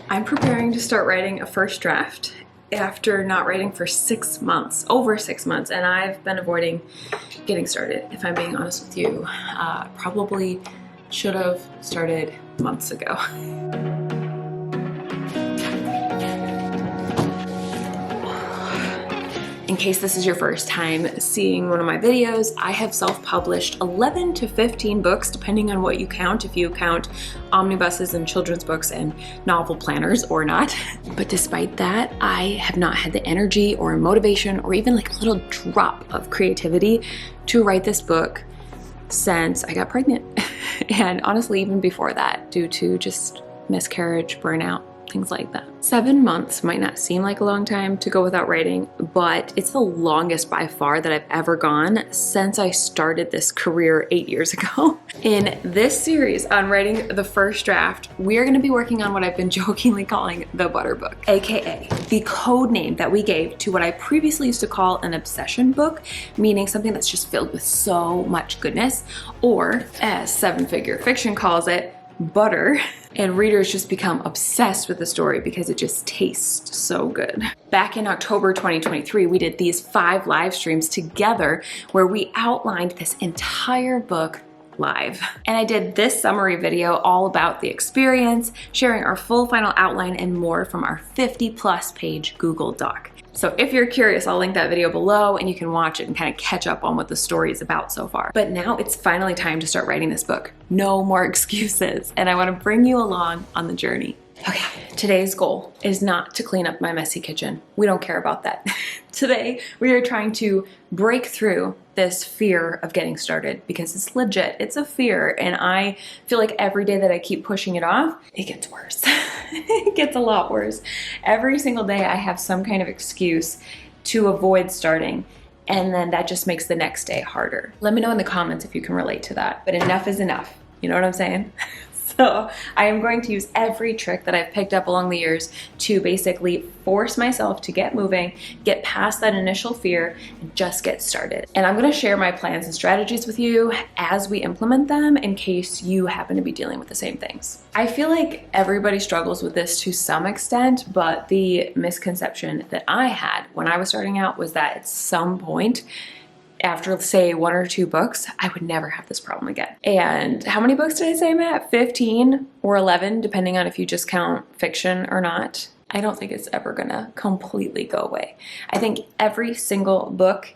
I'm preparing to start writing a first draft after not writing for 6 months, over 6 months, and I've been avoiding getting started, if I'm being honest with you. Probably should have started months ago. In case this is your first time seeing one of my videos, I have self-published 11 to 15 books, depending on what you count, if you count omnibuses and children's books and novel planners or not. But despite that, I have not had the energy or motivation or even like a little drop of creativity to write this book since I got pregnant. And honestly, even before that, due to just miscarriage, burnout, things like that. 7 months might not seem like a long time to go without writing, but it's the longest by far that I've ever gone since I started this career 8 years ago. In this series on writing the first draft, we are going to be working on what I've been jokingly calling the butter book, aka the code name that we gave to what I previously used to call an obsession book, meaning something that's just filled with so much goodness, or as Seven Figure Fiction calls it, butter, and readers just become obsessed with the story because it just tastes so good. Back in October 2023, we did these 5 live streams together where we outlined this entire book live. And I did this summary video all about the experience, sharing our full final outline and more from our 50+ page Google Doc. So if you're curious, I'll link that video below and you can watch it and kind of catch up on what the story is about so far. But now it's finally time to start writing this book. No more excuses. And I want to bring you along on the journey. Okay, today's goal is not to clean up my messy kitchen. We don't care about that. Today, we are trying to break through this fear of getting started because it's legit, it's a fear. And I feel like every day that I keep pushing it off, it gets worse. It gets a lot worse. Every single day I have some kind of excuse to avoid starting. And then that just makes the next day harder. Let me know in the comments if you can relate to that. But enough is enough. You know what I'm saying? So I am going to use every trick that I've picked up along the years to basically force myself to get moving, get past that initial fear, and just get started. And I'm going to share my plans and strategies with you as we implement them in case you happen to be dealing with the same things. I feel like everybody struggles with this to some extent, but the misconception that I had when I was starting out was that at some point, after say 1 or 2 books, I would never have this problem again. And how many books did I say, Matt? 15 or 11, depending on if you just count fiction or not. I don't think it's ever gonna completely go away. I think every single book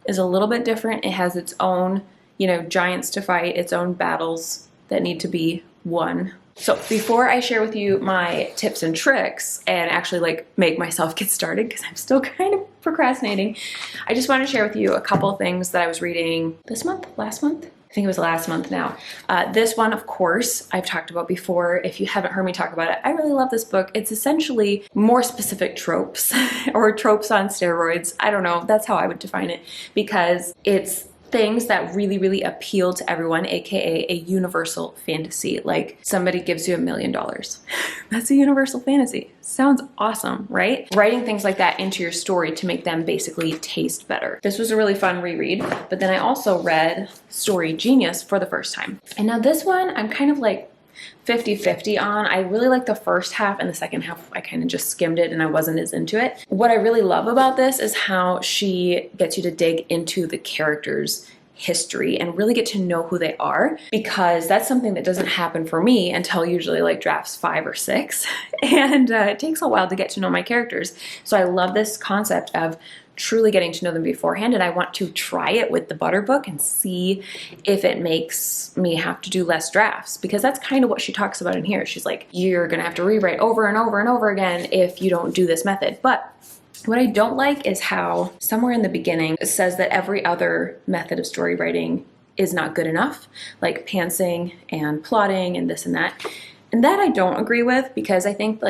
is a little bit different. It has its own, giants to fight, its own battles that need to be won. So before I share with you my tips and tricks and actually make myself get started, because I'm still kind of procrastinating, I just want to share with you a couple things that I was reading last month? I think it was last month now. This one, of course, I've talked about before. If you haven't heard me talk about it, I really love this book. It's essentially more specific tropes or tropes on steroids. I don't know. That's how I would define it, because it's things that really, really appeal to everyone, aka a universal fantasy. Like somebody gives you $1 million. That's a universal fantasy. Sounds awesome, right? Writing things like that into your story to make them basically taste better. This was a really fun reread, but then I also read Story Genius for the first time. And now this one, I'm kind of like 50-50 on. I really like the first half, and the second half I kind of just skimmed it and I wasn't as into it. What I really love about this is how she gets you to dig into the characters' history and really get to know who they are, because that's something that doesn't happen for me until usually like drafts 5 or 6, and it takes a while to get to know my characters. So I love this concept of truly getting to know them beforehand, and I want to try it with the butter book and see if it makes me have to do less drafts, because that's kind of what she talks about in here. She's like, you're gonna have to rewrite over and over and over again if you don't do this method. But what I don't like is how somewhere in the beginning it says that every other method of story writing is not good enough, like pantsing and plotting and this and that. And that I don't agree with, because I think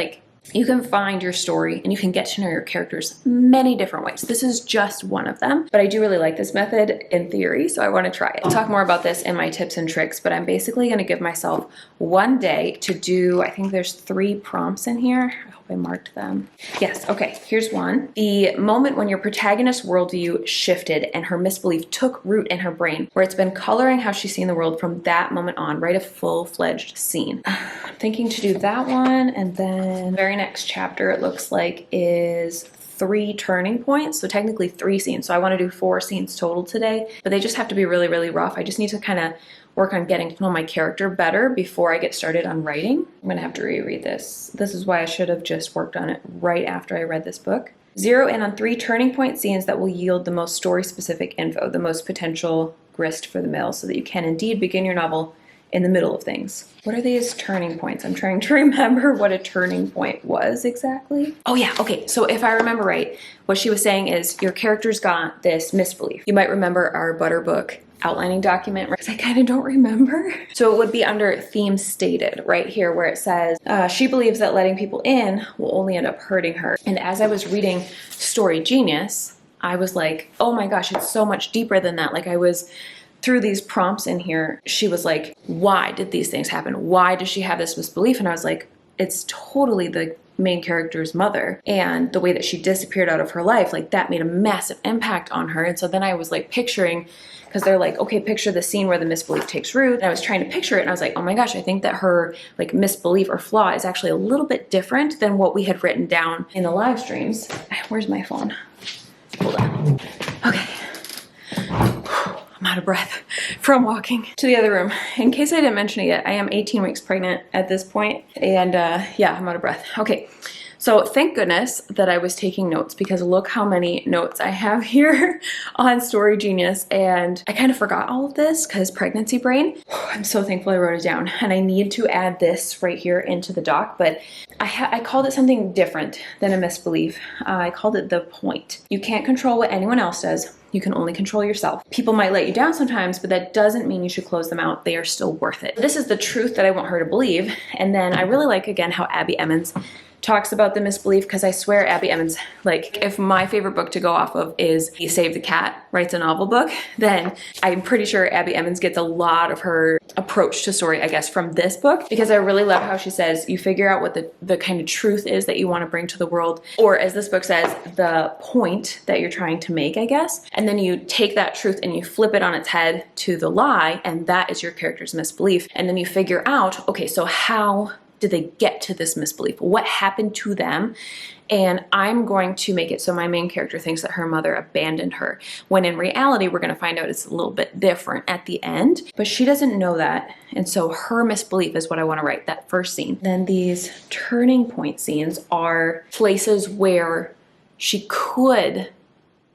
You can find your story and you can get to know your characters many different ways. This is just one of them, but I do really like this method in theory, so I want to try it. I'll talk more about this in my tips and tricks, but I'm basically going to give myself one day to do, I think there's 3 prompts in here. I hope I marked them. Yes, okay, here's one. The moment when your protagonist's worldview shifted and her misbelief took root in her brain, where it's been coloring how she's seen the world from that moment on. Write a full-fledged scene. I'm thinking to do that one, and then very next chapter it looks like is 3 turning points, so technically 3 scenes. So I want to do 4 scenes total today, but they just have to be really, really rough. I just need to kind of work on getting to know my character better before I get started on writing. I'm gonna have to reread this. This is why I should have just worked on it right after I read this book. Zero in on 3 turning point scenes that will yield the most story-specific info, the most potential grist for the mill, so that you can indeed begin your novel in the middle of things. What are these turning points? I'm trying to remember what a turning point was exactly. Oh yeah, okay, so if I remember right, what she was saying is your character's got this misbelief. You might remember our Butter book outlining document, right? Because I kind of don't remember. So it would be under theme stated right here where it says, she believes that letting people in will only end up hurting her. And as I was reading Story Genius, I was like, oh my gosh, it's so much deeper than that. Like I was through these prompts in here, she was like, why did these things happen? Why does she have this misbelief? And I was like, it's totally the main character's mother, and the way that she disappeared out of her life, like that made a massive impact on her. And so then I was like picturing, because they're like, okay, picture the scene where the misbelief takes root. And I was trying to picture it, and I was like, oh my gosh, I think that her like misbelief or flaw is actually a little bit different than what we had written down in the live streams. Where's my phone? Hold on. Okay. I'm out of breath from walking to the other room. In case I didn't mention it yet, I am 18 weeks pregnant at this point, and yeah, I'm out of breath. Okay, so thank goodness that I was taking notes, because look how many notes I have here on Story Genius, and I kind of forgot all of this because pregnancy brain. I'm so thankful I wrote it down, and I need to add this right here into the doc, but I called it something different than a misbelief. I called it the point. You can't control what anyone else does. You can only control yourself. People might let you down sometimes, but that doesn't mean you should close them out. They are still worth it. This is the truth that I want her to believe. And then I really like, again, how Abby Emmons talks about the misbelief, because I swear Abby Emmons, like if my favorite book to go off of is He Saved the Cat, writes a novel book, then I'm pretty sure Abby Emmons gets a lot of her approach to story, I guess, from this book, because I really love how she says you figure out what the kind of truth is that you want to bring to the world, or as this book says, the point that you're trying to make, I guess, and then you take that truth and you flip it on its head to the lie, and that is your character's misbelief. And then you figure out, okay, so how did they get to this misbelief? What happened to them? And I'm going to make it so my main character thinks that her mother abandoned her, when in reality, we're going to find out it's a little bit different at the end, but she doesn't know that. And so her misbelief is what I want to write, that first scene. Then these turning point scenes are places where she could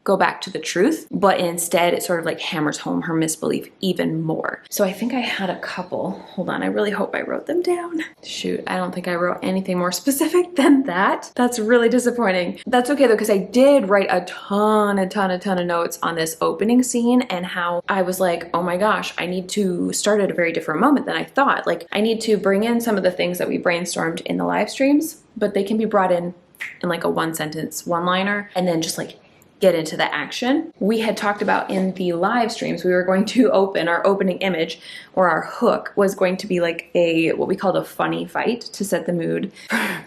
go back to the truth, but instead it sort of like hammers home her misbelief even more. So I think I had a couple. Hold on, I really hope I wrote them down. Shoot, I don't think I wrote anything more specific than that. That's really disappointing. That's okay though, because I did write a ton of notes on this opening scene, and how I was like, oh my gosh, I need to start at a very different moment than I thought. Like I need to bring in some of the things that we brainstormed in the live streams, but they can be brought in like a 1-sentence, one-liner, and then just like get into the action. We had talked about in the live streams, we were going to open our opening image, or our hook was going to be like what we called a funny fight, to set the mood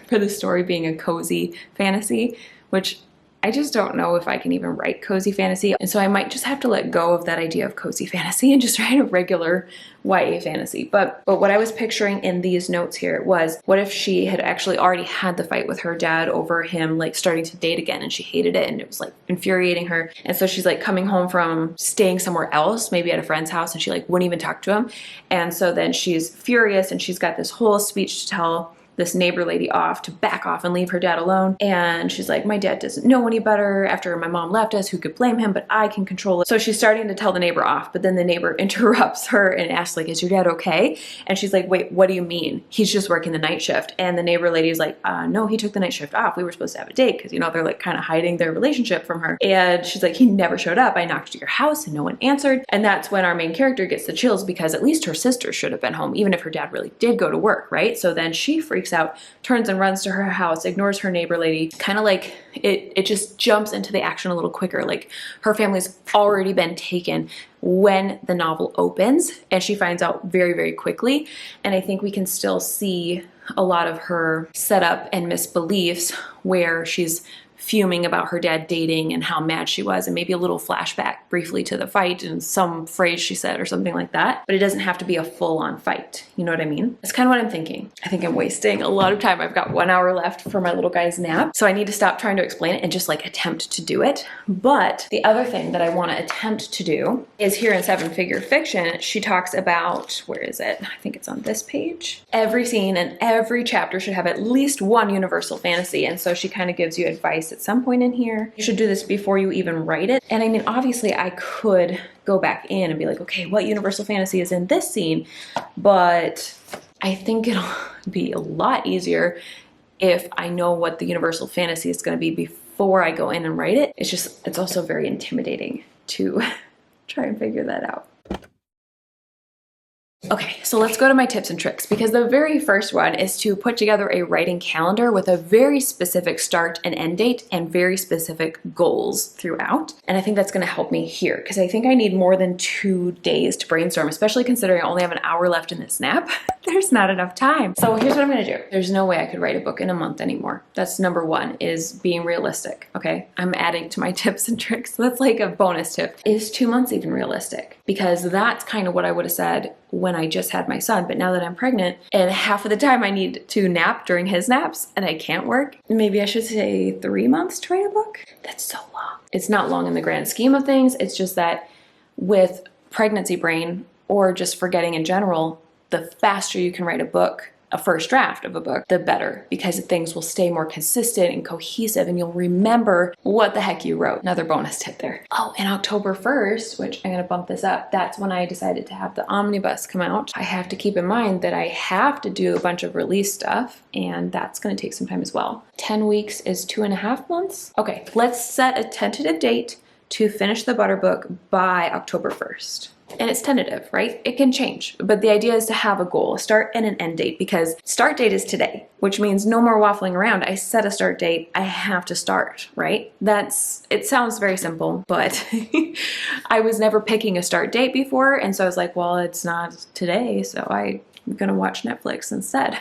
for the story being a cozy fantasy, which I just don't know if I can even write cozy fantasy. And so I might just have to let go of that idea of cozy fantasy and just write a regular YA fantasy. But what I was picturing in these notes here was, what if she had actually already had the fight with her dad over him like starting to date again, and she hated it and it was like infuriating her. And so she's like coming home from staying somewhere else, maybe at a friend's house, and she like wouldn't even talk to him. And so then she's furious, and she's got this whole speech to tell this neighbor lady off to back off and leave her dad alone. And she's like, my dad doesn't know any better. After my mom left us, who could blame him? But I can control it. So she's starting to tell the neighbor off, but then the neighbor interrupts her and asks like, is your dad okay? And she's like, wait, what do you mean? He's just working the night shift. And the neighbor lady is like, no, he took the night shift off. We were supposed to have a date, because, you know, they're like kind of hiding their relationship from her. And she's like, he never showed up. I knocked at your house and no one answered. And that's when our main character gets the chills, because at least her sister should have been home, even if her dad really did go to work, right? So then she freaks freaks out, turns and runs to her house, ignores her neighbor lady. Kind of like it just jumps into the action a little quicker. Like her family's already been taken when the novel opens, and she finds out very, very quickly. And I think we can still see a lot of her setup and misbeliefs where she's fuming about her dad dating and how mad she was, and maybe a little flashback briefly to the fight and some phrase she said or something like that. But it doesn't have to be a full-on fight. You know what I mean? That's kind of what I'm thinking. I think I'm wasting a lot of time. I've got 1 hour left for my little guy's nap, so I need to stop trying to explain it and just like attempt to do it. But the other thing that I want to attempt to do is here in Seven Figure Fiction, she talks about, where is it? I think it's on this page. Every scene and every chapter should have at least one universal fantasy. And so she kind of gives you advice at some point in here. You should do this before you even write it. And I mean, obviously I could go back in and be like, okay, what universal fantasy is in this scene? But I think it'll be a lot easier if I know what the universal fantasy is going to be before I go in and write it. It's also very intimidating to try and figure that out. Okay, so let's go to my tips and tricks, because the very first one is to put together a writing calendar with a very specific start and end date and very specific goals throughout. And I think that's gonna help me here, because I think I need more than 2 days to brainstorm, especially considering I only have an hour left in this nap. There's not enough time. So here's what I'm gonna do. There's no way I could write a book in a month anymore. That's number one, is being realistic, okay? I'm adding to my tips and tricks. That's like a bonus tip. Is 2 months even realistic? Because that's kind of what I would have said when I just had my son, but now that I'm pregnant and half of the time I need to nap during his naps and I can't work, maybe I should say 3 months to write a book? That's so long. It's not long in the grand scheme of things. It's just that with pregnancy brain, or just forgetting in general, the faster you can write a book, a first draft of a book, the better, because things will stay more consistent and cohesive and you'll remember what the heck you wrote. Another bonus tip there. Oh, and October 1st, which I'm gonna bump this up, that's when I decided to have the omnibus come out. I have to keep in mind that I have to do a bunch of release stuff, and that's gonna take some time as well. 10 weeks is 2.5 months. Okay, let's set a tentative date to finish the Butter book by October 1st. And it's tentative, right? It can change, but the idea is to have a goal, a start and an end date, because start date is today, which means no more waffling around. I set a start date, I have to start, right? It sounds very simple, but I was never picking a start date before, and so I was like, well, it's not today, so I'm gonna watch Netflix instead.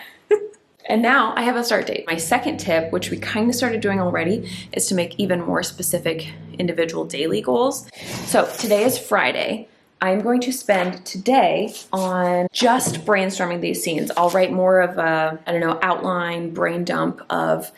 And now I have a start date. My second tip, which we kind of started doing already, is to make even more specific individual daily goals. So today is Friday. I'm going to spend today on just brainstorming these scenes. I'll write more of a, outline, brain dump of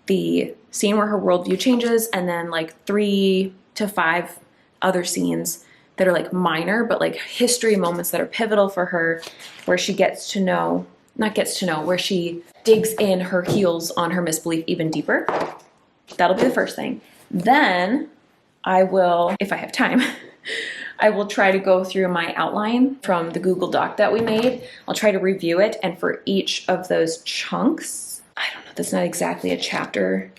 the scene where her worldview changes, and then like 3 to 5 other scenes that are like minor, but like history moments that are pivotal for her, where she where she digs in her heels on her misbelief even deeper. That'll be the first thing. Then I will, if I have time, I will try to go through my outline from the Google Doc that we made. I'll try to review it, and for each of those chunks, I don't know, that's not exactly a chapter.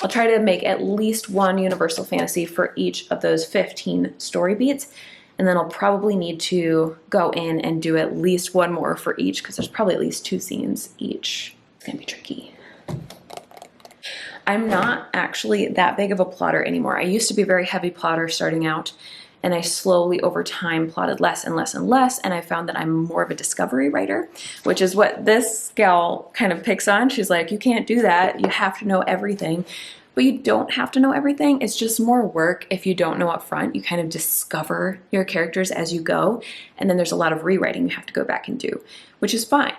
I'll try to make at least one universal fantasy for each of those 15 story beats, and then I'll probably need to go in and do at least one more for each, because there's probably at least 2 scenes each. It's gonna be tricky. I'm not actually that big of a plotter anymore. I used to be a very heavy plotter starting out, and I slowly over time plotted less and less and less, and I found that I'm more of a discovery writer, which is what this gal kind of picks on. She's like, you can't do that, you have to know everything. But you don't have to know everything. It's just more work if you don't know up front. You kind of discover your characters as you go, and then there's a lot of rewriting you have to go back and do, which is fine.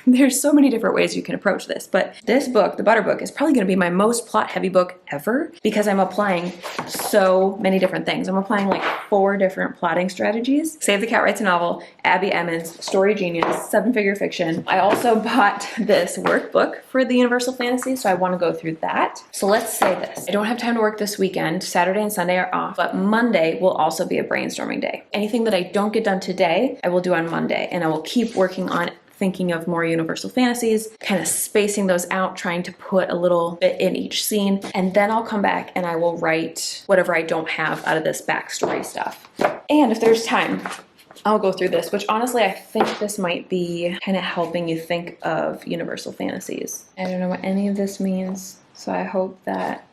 There's so many different ways you can approach this, but this book, the Butter book, is probably going to be my most plot-heavy book ever, because I'm applying so many different things. I'm applying like 4 different plotting strategies. Save the Cat Writes a Novel, Abby Emmons, Story Genius, Seven Figure Fiction. I also bought this workbook for the Universal Fantasy, so I want to go through that. So let's say this. I don't have time to work this weekend. Saturday and Sunday are off, but Monday will also be a brainstorming day. Anything that I don't get done today, I will do on Monday, and I will keep working on thinking of more universal fantasies, kind of spacing those out, trying to put a little bit in each scene, and then I'll come back and I will write whatever I don't have out of this backstory stuff. And if there's time, I'll go through this, which honestly, I think this might be kind of helping you think of universal fantasies. I don't know what any of this means, so I hope that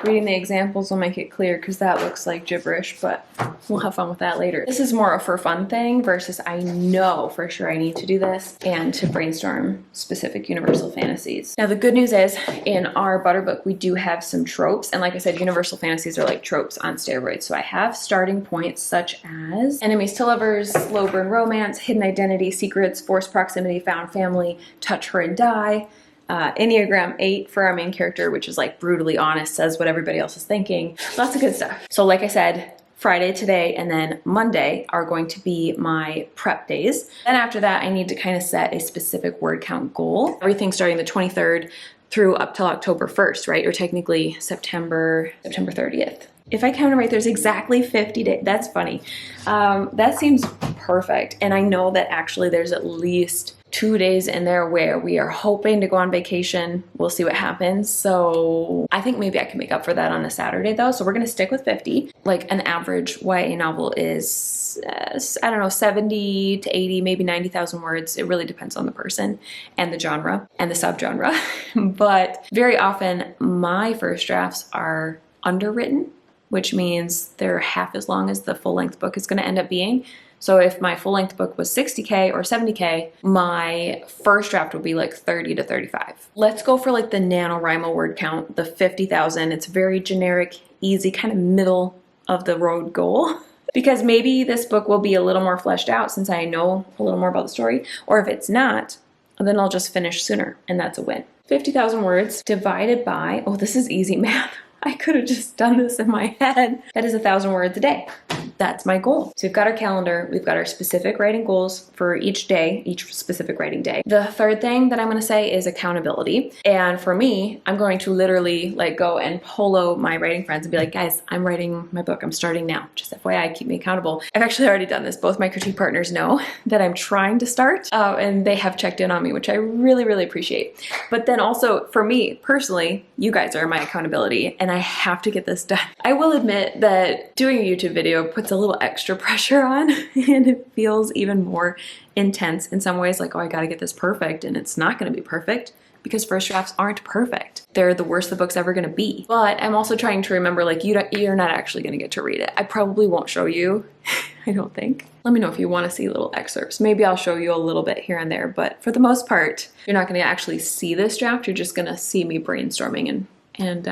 reading the examples will make it clear, because that looks like gibberish, but we'll have fun with that later. This is more a for fun thing versus I know for sure I need to do this and to brainstorm specific universal fantasies. Now the good news is in our butter book we do have some tropes, and like I said, universal fantasies are like tropes on steroids. So I have starting points such as enemies to lovers, slow burn romance, hidden identity, secrets, forced proximity, found family, touch her and die. Enneagram 8 for our main character, which is like brutally honest, says what everybody else is thinking. Lots of good stuff. So like I said, Friday today and then Monday are going to be my prep days. Then after that, I need to kind of set a specific word count goal. Everything starting the 23rd through up till October 1st, right? Or technically September 30th. If I count it right, there's exactly 50 days. That's funny. That seems perfect. And I know that actually there's at least 2 days in there where we are hoping to go on vacation. We'll see what happens. So I think maybe I can make up for that on a Saturday though. So we're going to stick with 50. Like an average YA novel is, I don't know, 70 to 80, maybe 90,000 words. It really depends on the person and the genre and the subgenre. But very often my first drafts are underwritten, which means they're half as long as the full-length book is going to end up being. So if my full-length book was 60K or 70K, my first draft would be like 30 to 35. Let's go for like the NaNoWriMo word count, the 50,000. It's very generic, easy, kind of middle of the road goal. Because maybe this book will be a little more fleshed out since I know a little more about the story. Or if it's not, then I'll just finish sooner, and that's a win. 50,000 words divided by, oh, this is easy math. I could have just done this in my head. That is 1,000 words a day. That's my goal. So we've got our calendar, we've got our specific writing goals for each day, each specific writing day. The third thing that I'm going to say is accountability. And for me, I'm going to literally like go and polo my writing friends and be like, guys, I'm writing my book. I'm starting now. Just FYI, keep me accountable. I've actually already done this. Both my critique partners know that I'm trying to start and they have checked in on me, which I really, really appreciate. But then also for me personally, you guys are my accountability and I have to get this done. I will admit that doing a YouTube video puts a little extra pressure on and it feels even more intense in some ways, like, oh, I gotta get this perfect, and it's not gonna be perfect because first drafts aren't perfect. They're the worst the book's ever gonna be. But I'm also trying to remember, like, you're not actually gonna get to read it. I probably won't show you, I don't think. Let me know if you wanna see little excerpts. Maybe I'll show you a little bit here and there, but for the most part, you're not gonna actually see this draft, you're just gonna see me brainstorming and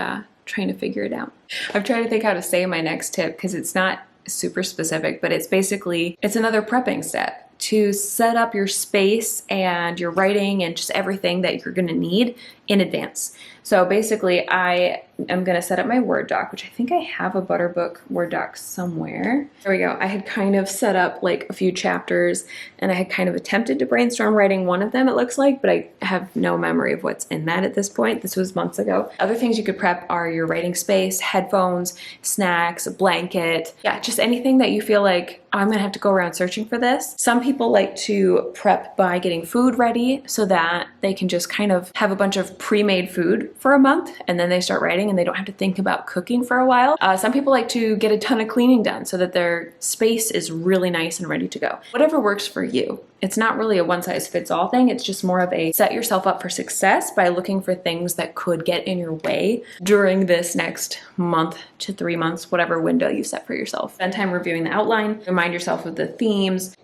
trying to figure it out. I'm trying to think how to say my next tip because it's not super specific, but it's basically, it's another prepping step to set up your space and your writing and just everything that you're gonna need in advance. So basically I am gonna set up my Word doc, which I think I have a Butterbook Word doc somewhere. There we go. I had kind of set up like a few chapters and I had kind of attempted to brainstorm writing one of them, it looks like, but I have no memory of what's in that at this point. This was months ago. Other things you could prep are your writing space, headphones, snacks, a blanket. Yeah, just anything that you feel like, I'm gonna have to go around searching for this. Some people like to prep by getting food ready so that they can just kind of have a bunch of pre-made food for a month and then they start writing and they don't have to think about cooking for a while. Some people like to get a ton of cleaning done so that their space is really nice and ready to go. Whatever works for you. It's not really a one-size-fits-all thing. It's just more of a set yourself up for success by looking for things that could get in your way during this next month to 3 months, whatever window you set for yourself. Spend time reviewing the outline, remind yourself of the themes,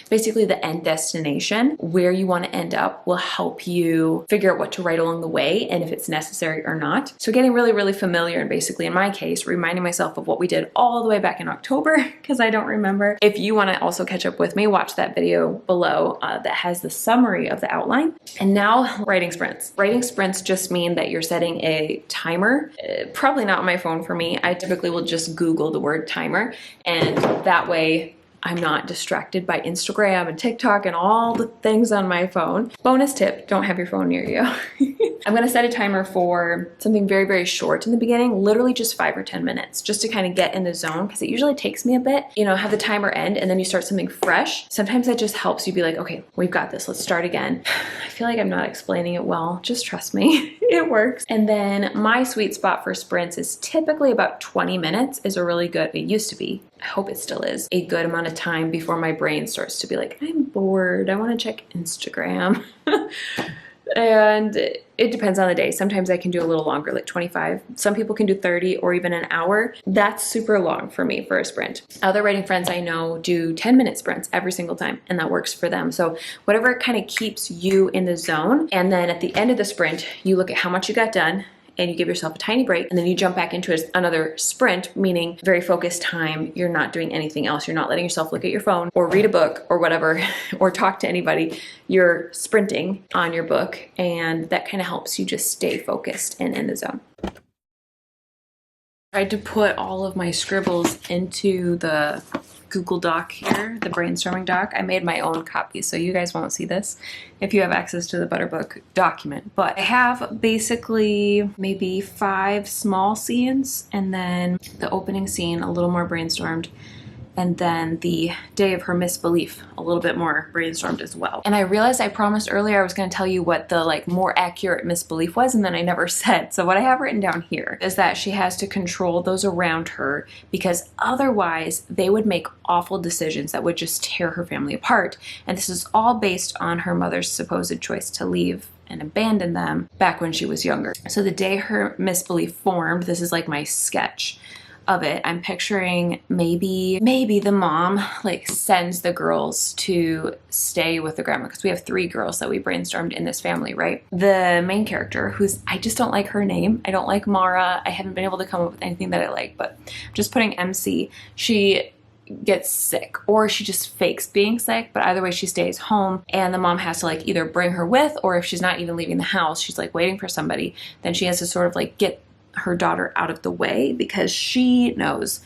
basically the end destination, where you want to end up will help you figure out what to write along the way and if it's necessary or not. So getting really, really familiar and basically in my case, reminding myself of what we did all the way back in October because I don't remember. If you want to also catch up with me, watch that video below that has the summary of the outline. And now writing sprints. Writing sprints just mean that you're setting a timer. Probably not on my phone for me. I typically will just Google the word timer and that way I'm not distracted by Instagram and TikTok and all the things on my phone. Bonus tip, don't have your phone near you. I'm gonna set a timer for something very, very short in the beginning, literally just 5 or 10 minutes, just to kind of get in the zone, because it usually takes me a bit, have the timer end and then you start something fresh. Sometimes that just helps you be like, okay, we've got this, let's start again. I feel like I'm not explaining it well, just trust me, it works. And then my sweet spot for sprints is typically about 20 minutes is a really good, it used to be I hope it still is, a good amount of time before my brain starts to be like, I'm bored, I want to check Instagram. And it depends on the day. Sometimes I can do a little longer, like 25. Some people can do 30 or even an hour. That's super long for me for a sprint. Other writing friends I know do 10-minute sprints every single time, and that works for them. So whatever kind of keeps you in the zone. And then at the end of the sprint, you look at how much you got done, and you give yourself a tiny break, and then you jump back into another sprint, meaning very focused time. You're not doing anything else. You're not letting yourself look at your phone or read a book or whatever, or talk to anybody. You're sprinting on your book, and that kind of helps you just stay focused and in the zone. I tried to put all of my scribbles into the Google Doc here, the brainstorming doc. I made my own copy, so you guys won't see this if you have access to the Butterbook document. But I have basically maybe 5 small scenes, and then the opening scene, a little more brainstormed, and then the day of her misbelief, a little bit more brainstormed as well. And I realized I promised earlier I was going to tell you what the more accurate misbelief was, and then I never said. So what I have written down here is that she has to control those around her, because otherwise they would make awful decisions that would just tear her family apart. And this is all based on her mother's supposed choice to leave and abandon them back when she was younger. So the day her misbelief formed, this is like my sketch of it. I'm picturing maybe the mom sends the girls to stay with the grandma, because we have 3 girls that we brainstormed in this family, right? The main character, I just don't like her name. I don't like Mara. I haven't been able to come up with anything that I like, but I'm just putting MC. She gets sick, or she just fakes being sick, but either way she stays home, and the mom has to either bring her with, or if she's not even leaving the house, she's waiting for somebody, then she has to sort of get her daughter out of the way, because she knows,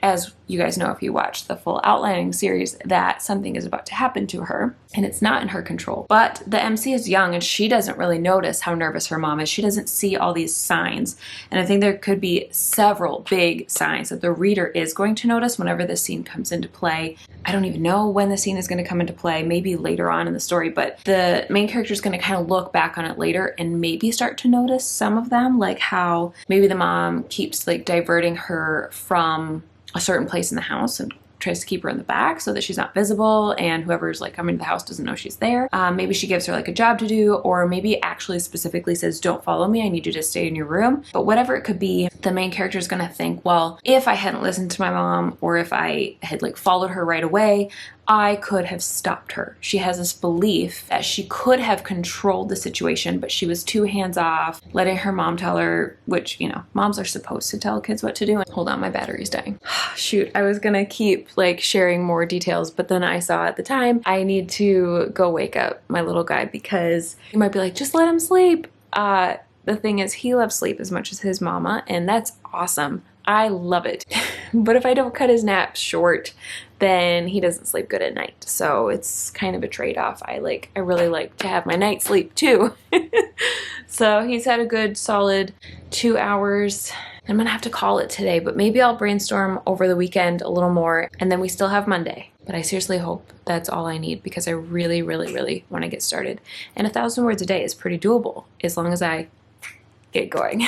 as you guys know if you watch the full outlining series, that something is about to happen to her, and it's not in her control. But the MC is young, and she doesn't really notice how nervous her mom is. She doesn't see all these signs, and I think there could be several big signs that the reader is going to notice whenever this scene comes into play. I don't even know when the scene is going to come into play, maybe later on in the story, but the main character is going to kind of look back on it later and maybe start to notice some of them, like how maybe the mom keeps diverting her from a certain place in the house and tries to keep her in the back so that she's not visible, and whoever's coming to the house doesn't know she's there. Maybe she gives her a job to do, or maybe actually specifically says, don't follow me, I need you to stay in your room. But whatever it could be, the main character is going to think, well, if I hadn't listened to my mom, or if I had followed her right away, I could have stopped her. She has this belief that she could have controlled the situation, but she was too hands-off, letting her mom tell her, which, moms are supposed to tell kids what to do. Hold on, my battery's dying. Shoot, I was gonna keep sharing more details, but then I saw at the time I need to go wake up my little guy, because he might be just let him sleep. The thing is, he loves sleep as much as his mama, and that's awesome. I love it. But if I don't cut his naps short, then he doesn't sleep good at night. So it's kind of a trade-off. I really like to have my night sleep too. So he's had a good solid 2 hours. I'm gonna have to call it today, but maybe I'll brainstorm over the weekend a little more, and then we still have Monday. But I seriously hope that's all I need, because I really, really, really want to get started. And 1,000 words a day is pretty doable as long as I get going.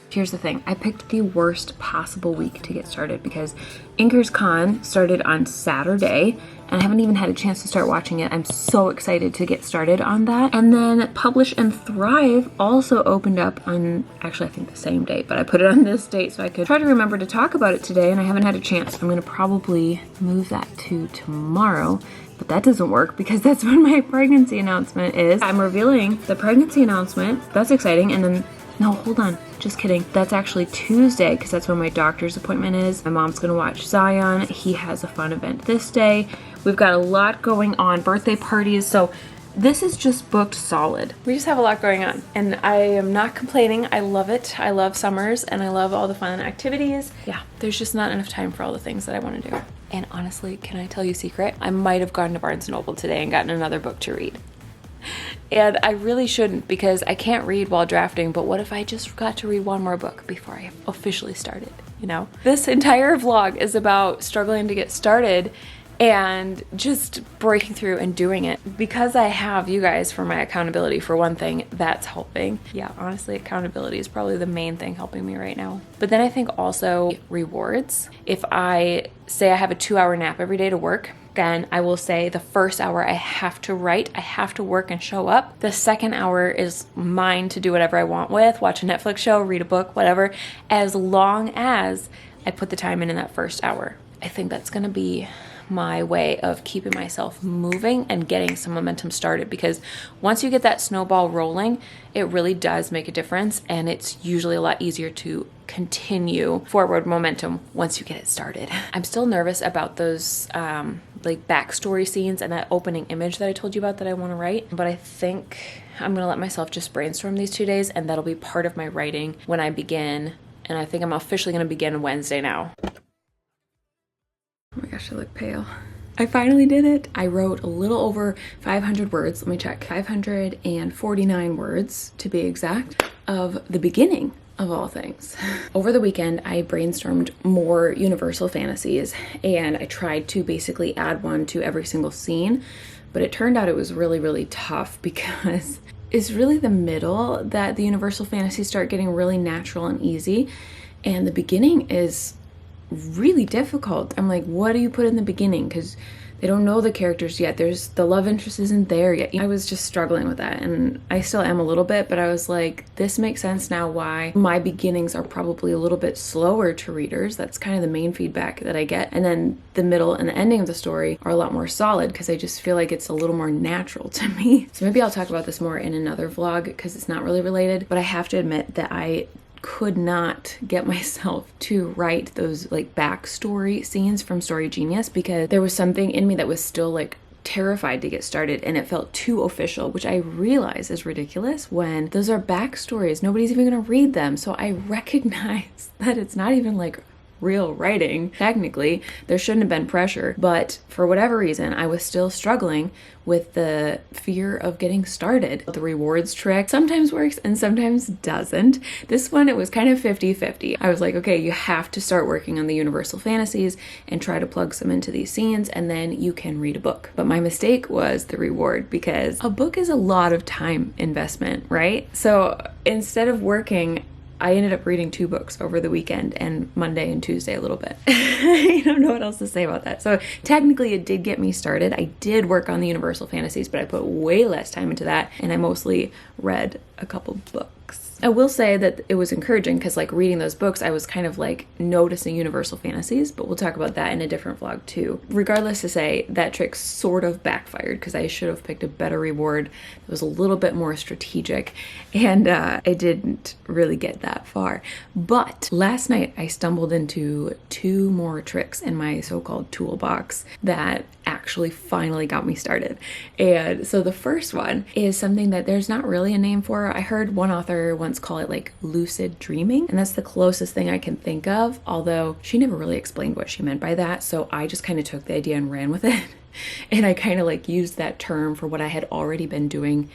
Here's the thing, I picked the worst possible week to get started, because Inkers Con started on Saturday, and I haven't even had a chance to start watching it. I'm so excited to get started on that. And then Publish and Thrive also opened up on, actually I think the same date, but I put it on this date so I could try to remember to talk about it today, and I haven't had a chance. I'm gonna probably move that to tomorrow. But that doesn't work, because that's when my pregnancy announcement is. I'm revealing the pregnancy announcement. That's exciting. And then, no, hold on. Just kidding. That's actually Tuesday, because that's when my doctor's appointment is. My mom's gonna watch Zion. He has a fun event this day. We've got a lot going on, birthday parties. So this is just booked solid. We just have a lot going on, and I am not complaining. I love it. I love summers, and I love all the fun activities. Yeah, there's just not enough time for all the things that I want to do. And honestly, can I tell you a secret? I might have gone to Barnes & Noble today and gotten another book to read. And I really shouldn't, because I can't read while drafting, but what if I just got to read one more book before I officially started, This entire vlog is about struggling to get started, and just breaking through and doing it. Because I have you guys for my accountability, for one thing, that's helping. Yeah, honestly, accountability is probably the main thing helping me right now. But then I think also rewards. If I say I have a 2-hour nap every day to work, then I will say the first hour I have to write, I have to work and show up. The second hour is mine to do whatever I want with, watch a Netflix show, read a book, whatever, as long as I put the time in that first hour. I think that's gonna be my way of keeping myself moving and getting some momentum started, because once you get that snowball rolling, it really does make a difference, and it's usually a lot easier to continue forward momentum once you get it started. I'm still nervous about those like backstory scenes and that opening image that I told you about that I want to write, but I think I'm gonna let myself just brainstorm these 2 days, and that'll be part of my writing when I begin. And I think I'm officially gonna begin Wednesday now. Oh my gosh, I look pale. I finally did it. I wrote a little over 500 words. Let me check. 549 words to be exact, of the beginning of all things. Over the weekend, I brainstormed more universal fantasies, and I tried to basically add one to every single scene, but it turned out it was really, really tough, because it's really the middle that the universal fantasies start getting really natural and easy, and the beginning is really difficult. I'm like, what do you put in the beginning? Because they don't know the characters yet. There's the love interest isn't there yet. I was just struggling with that, and I still am a little bit, but I was like, this makes sense now why my beginnings are probably a little bit slower to readers. That's kind of the main feedback that I get. And then the middle and the ending of the story are a lot more solid, because I just feel like it's a little more natural to me. So maybe I'll talk about this more in another vlog, because it's not really related, but I have to admit that I could not get myself to write those like backstory scenes from Story Genius, because there was something in me that was still like terrified to get started, and it felt too official, which I realize is ridiculous when those are backstories. Nobody's even gonna read them. So I recognize that it's not even like real writing. Technically, there shouldn't have been pressure, but for whatever reason, I was still struggling with the fear of getting started. The rewards trick sometimes works and sometimes doesn't. This one, it was kind of 50-50. I was like, okay, you have to start working on the universal fantasies and try to plug some into these scenes, and then you can read a book. But my mistake was the reward, because a book is a lot of time investment, right? So instead of working, I ended up reading 2 books over the weekend, and Monday and Tuesday a little bit. I don't know what else to say about that. So technically it did get me started. I did work on the universal fantasies, but I put way less time into that, and I mostly read a couple books. I will say that it was encouraging, because like reading those books, I was kind of like noticing universal fantasies, but we'll talk about that in a different vlog too. Regardless, to say that trick sort of backfired, because I should have picked a better reward that was a little bit more strategic, and I didn't really get that far. But last night I stumbled into 2 more tricks in my so-called toolbox that actually finally got me started. And so the first one is something that there's not really a name for. I heard one author once call it like lucid dreaming, and that's the closest thing I can think of, although she never really explained what she meant by that, so I just kind of took the idea and ran with it. And I kind of like used that term for what I had already been doing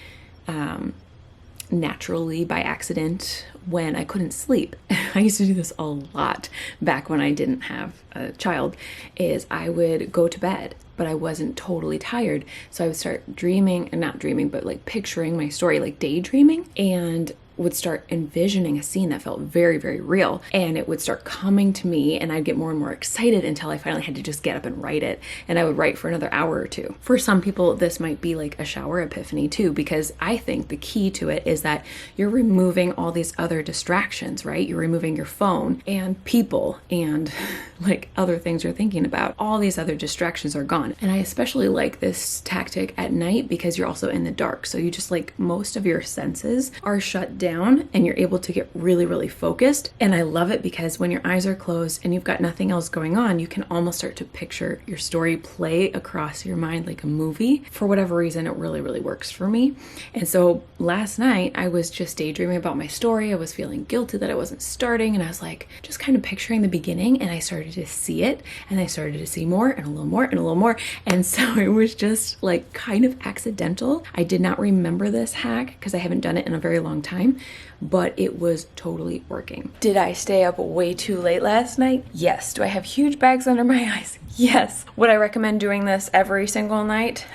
naturally by accident when I couldn't sleep. I used to do this a lot back when I didn't have a child, is I would go to bed, but I wasn't totally tired. So I would start dreaming, and not dreaming, but like picturing my story, like daydreaming, and would start envisioning a scene that felt very, very real, and it would start coming to me, and I'd get more and more excited until I finally had to just get up and write it, and I would write for another hour or 2. For some people, this might be like a shower epiphany too, because I think the key to it is that you're removing all these other distractions, right? You're removing your phone and people and like other things you're thinking about. All these other distractions are gone. And I especially like this tactic at night, because you're also in the dark, so you just like most of your senses are shut down, and you're able to get really, really focused. And I love it, because when your eyes are closed and you've got nothing else going on, you can almost start to picture your story play across your mind like a movie. For whatever reason, it really, really works for me. And so last night I was just daydreaming about my story. I was feeling guilty that I wasn't starting, and I was like just kind of picturing the beginning, and I started to see it, and I started to see more and a little more and a little more. And so it was just like kind of accidental. I did not remember this hack because I haven't done it in a very long time. time, but it was totally working. Did I stay up way too late last night? Yes. Do I have huge bags under my eyes? Yes. Would I recommend doing this every single night?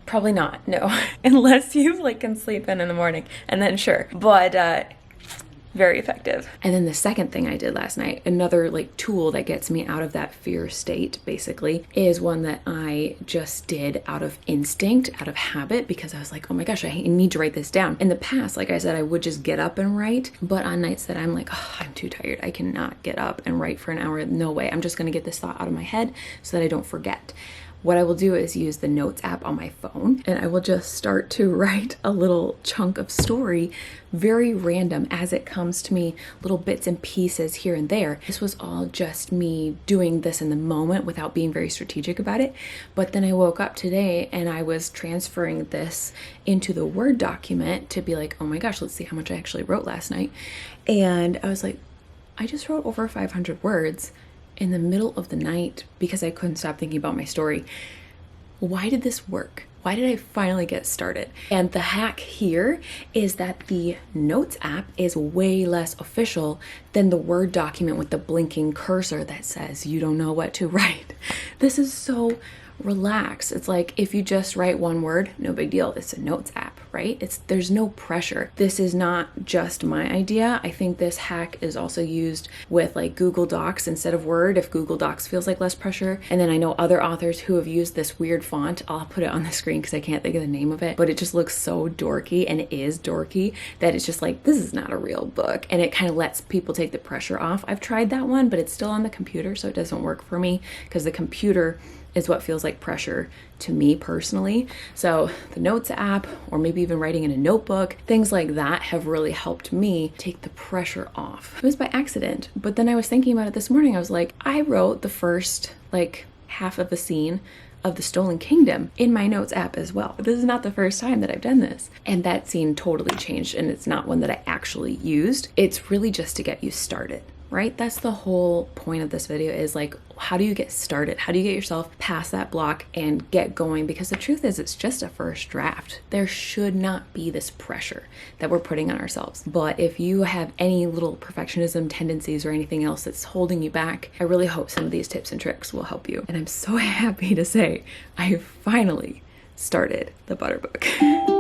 Probably not, no. Unless you can sleep in the morning, and then sure. But very effective. And then the second thing I did last night, another tool that gets me out of that fear state basically, is one that I just did out of instinct, out of habit, because I was like, oh my gosh, I need to write this down. In the past, like I said, I would just get up and write, but on nights that I'm like, oh, I'm too tired, I cannot get up and write for an hour, no way, I'm just gonna get this thought out of my head so that I don't forget. What I will do is use the notes app on my phone, and I will just start to write a little chunk of story, very random as it comes to me, little bits and pieces here and there. This was all just me doing this in the moment without being very strategic about it. But then I woke up today and I was transferring this into the Word document to be like, oh my gosh, let's see how much I actually wrote last night. And I was like, I just wrote over 500 words in the middle of the night because I couldn't stop thinking about my story. Why did this work? Why did I finally get started? And the hack here is that the Notes app is way less official than the Word document with the blinking cursor that says you don't know what to write. This is so relaxed. It's like if you just write one word, no big deal. It's a Notes app, right? There's no pressure. This is not just my idea. I think this hack is also used with Google Docs instead of Word, if Google Docs feels like less pressure. And then I know other authors who have used this weird font. I'll put it on the screen because I can't think of the name of it, but it just looks so dorky, and it is dorky, that it's just like, this is not a real book. And it kind of lets people take the pressure off. I've tried that one, but it's still on the computer, so it doesn't work for me because the computer is what feels like pressure to me personally. So the Notes app, or maybe even writing in a notebook, things like that have really helped me take the pressure off. It was by accident, but then I was thinking about it this morning. I was like, I wrote the first half of the scene of the Stolen Kingdom in my Notes app as well. This is not the first time that I've done this. And that scene totally changed, and it's not one that I actually used. It's really just to get you started, right? That's the whole point of this video, is how do you get started? How do you get yourself past that block and get going? Because the truth is, it's just a first draft. There should not be this pressure that we're putting on ourselves. But if you have any little perfectionism tendencies or anything else that's holding you back, I really hope some of these tips and tricks will help you. And I'm so happy to say I finally started the Butter Book.